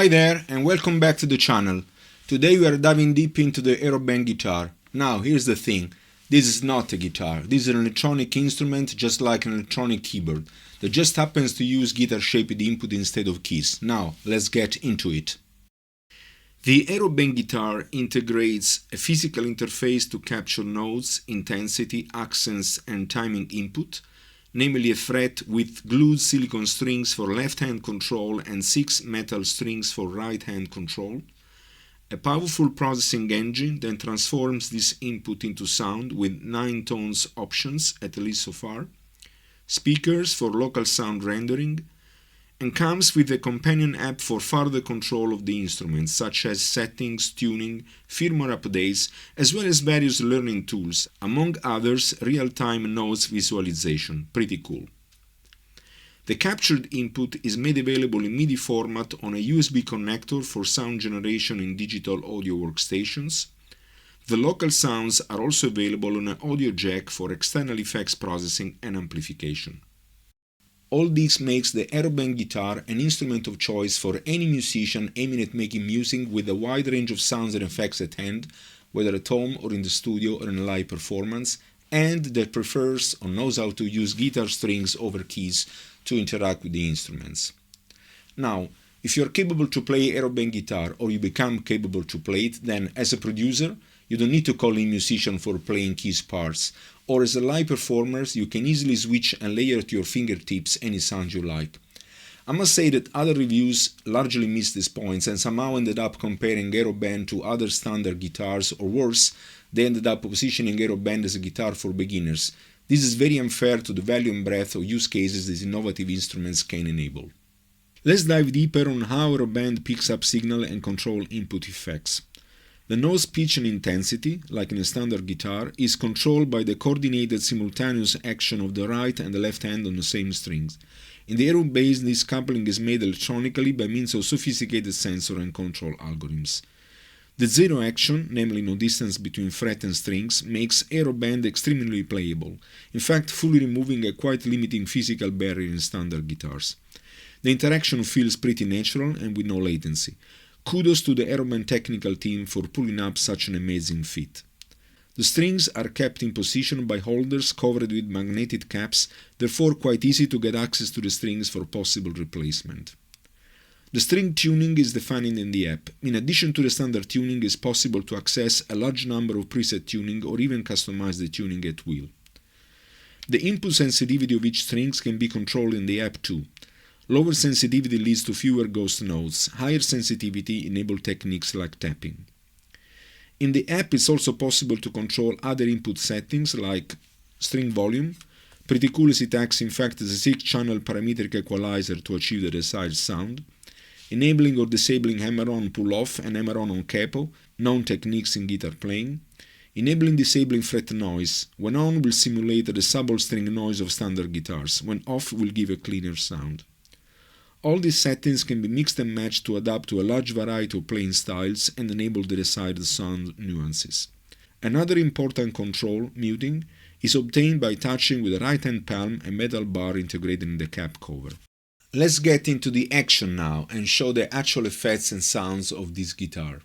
Hi there and welcome back to the channel. Today we are diving deep into the Aeroband guitar. Now here's the thing, this is not a guitar, this is an electronic instrument just like an electronic keyboard that just happens to use guitar-shaped input instead of keys. Now let's get into it. The Aeroband guitar integrates a physical interface to capture notes, intensity, accents and timing input, namely a fret with glued silicone strings for left-hand control and 6 metal strings for right-hand control, a powerful processing engine that transforms this input into sound with 9 tones options at least so far, speakers for local sound rendering, and comes with a companion app for further control of the instruments such as settings, tuning, firmware updates, as well as various learning tools, among others real-time notes visualization. Pretty cool. The captured input is made available in MIDI format on a USB connector for sound generation in digital audio workstations. The local sounds are also available on an audio jack for external effects processing and amplification. All this makes the Aeroband guitar an instrument of choice for any musician aiming at making music with a wide range of sounds and effects at hand, whether at home or in the studio or in a live performance, and that prefers or knows how to use guitar strings over keys to interact with the instruments. Now, if you are capable to play Aeroband guitar or you become capable to play it, then as a producer, you don't need to call in musician for playing keys parts, or as a live performer, you can easily switch and layer at your fingertips any sound you like. I must say that other reviews largely missed these points and somehow ended up comparing Aeroband to other standard guitars, or worse, they ended up positioning Aeroband as a guitar for beginners. This is very unfair to the value and breadth of use cases these innovative instruments can enable. Let's dive deeper on how Aeroband picks up signal and control input effects. The noise pitch and intensity, like in a standard guitar, is controlled by the coordinated simultaneous action of the right and the left hand on the same strings. In the Aeroband, this coupling is made electronically by means of sophisticated sensor and control algorithms. The zero action, namely no distance between fret and strings, makes Aeroband extremely playable, in fact fully removing a quite limiting physical barrier in standard guitars. The interaction feels pretty natural and with no latency. Kudos to the Aeroband technical team for pulling up such an amazing feat. The strings are kept in position by holders covered with magnetic caps, therefore quite easy to get access to the strings for possible replacement. The string tuning is defined in the app. In addition to the standard tuning, it is possible to access a large number of preset tuning or even customize the tuning at will. The input sensitivity of each string can be controlled in the app too. Lower sensitivity leads to fewer ghost notes, higher sensitivity enables techniques like tapping. In the app it's also possible to control other input settings like string volume. Pretty cool as it acts in fact as a 6-channel parametric equalizer to achieve the desired sound. Enabling or disabling hammer-on pull-off and hammer-on on capo, known techniques in guitar playing. Enabling disabling fret noise. When on will simulate the subtle string noise of standard guitars, when off will give a cleaner sound. All these settings can be mixed and matched to adapt to a large variety of playing styles and enable the desired sound nuances. Another important control, muting, is obtained by touching with the right-hand palm a metal bar integrated in the cap cover. Let's get into the action now and show the actual effects and sounds of this guitar.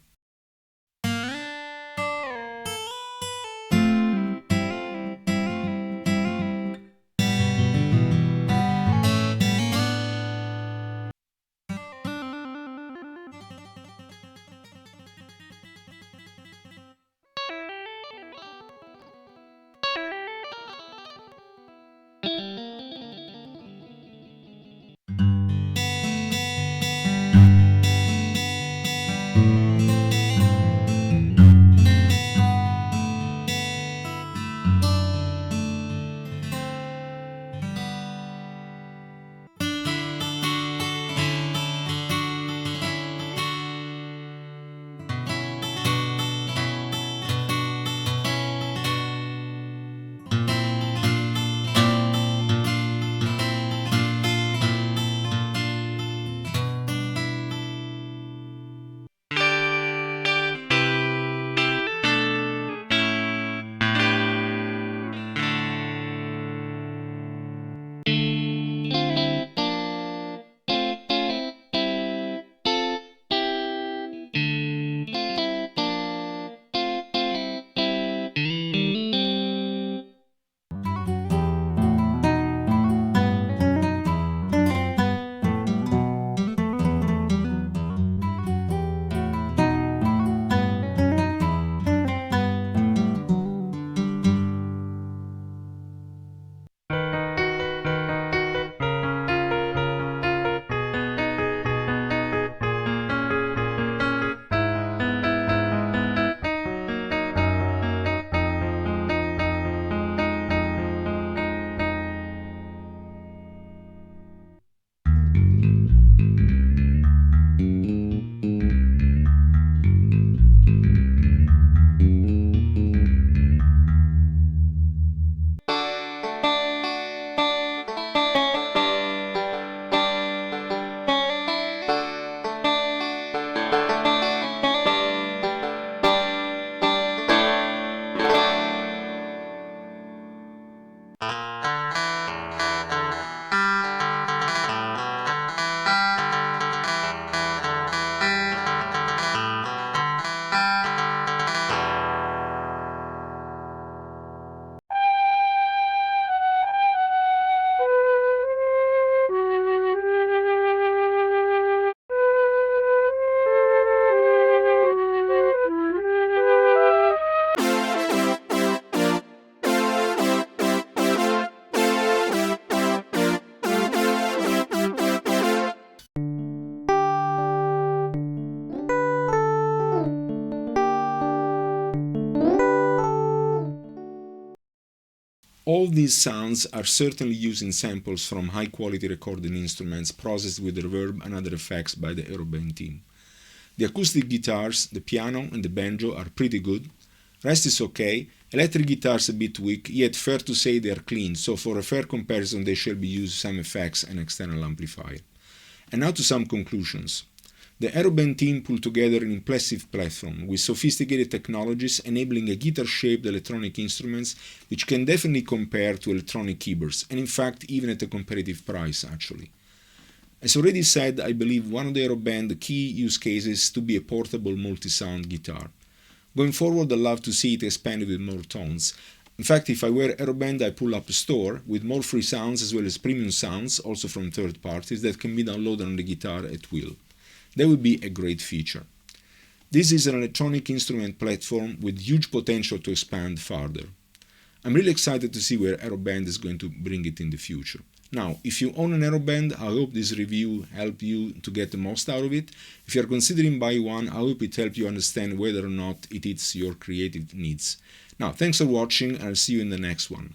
All these sounds are certainly using samples from high-quality recording instruments processed with reverb and other effects by the Aeroband team. The acoustic guitars, the piano and the banjo are pretty good. Rest is okay. Electric guitars a bit weak, yet fair to say they are clean, so for a fair comparison they shall be used some effects and external amplifier. And now to some conclusions. The Aeroband team pulled together an impressive platform with sophisticated technologies enabling a guitar-shaped electronic instruments which can definitely compare to electronic keyboards, and in fact even at a competitive price actually. As already said, I believe one of the Aeroband key use cases to be a portable multi-sound guitar. Going forward, I'd love to see it expanded with more tones. In fact, if I were Aeroband, I pull up a store with more free sounds as well as premium sounds, also from third parties, that can be downloaded on the guitar at will. That would be a great feature. This is an electronic instrument platform with huge potential to expand further. I'm really excited to see where Aeroband is going to bring it in the future. Now, if you own an Aeroband, I hope this review helped you to get the most out of it. If you are considering buying one, I hope it helped you understand whether or not it hits your creative needs. Now, thanks for watching, and I'll see you in the next one.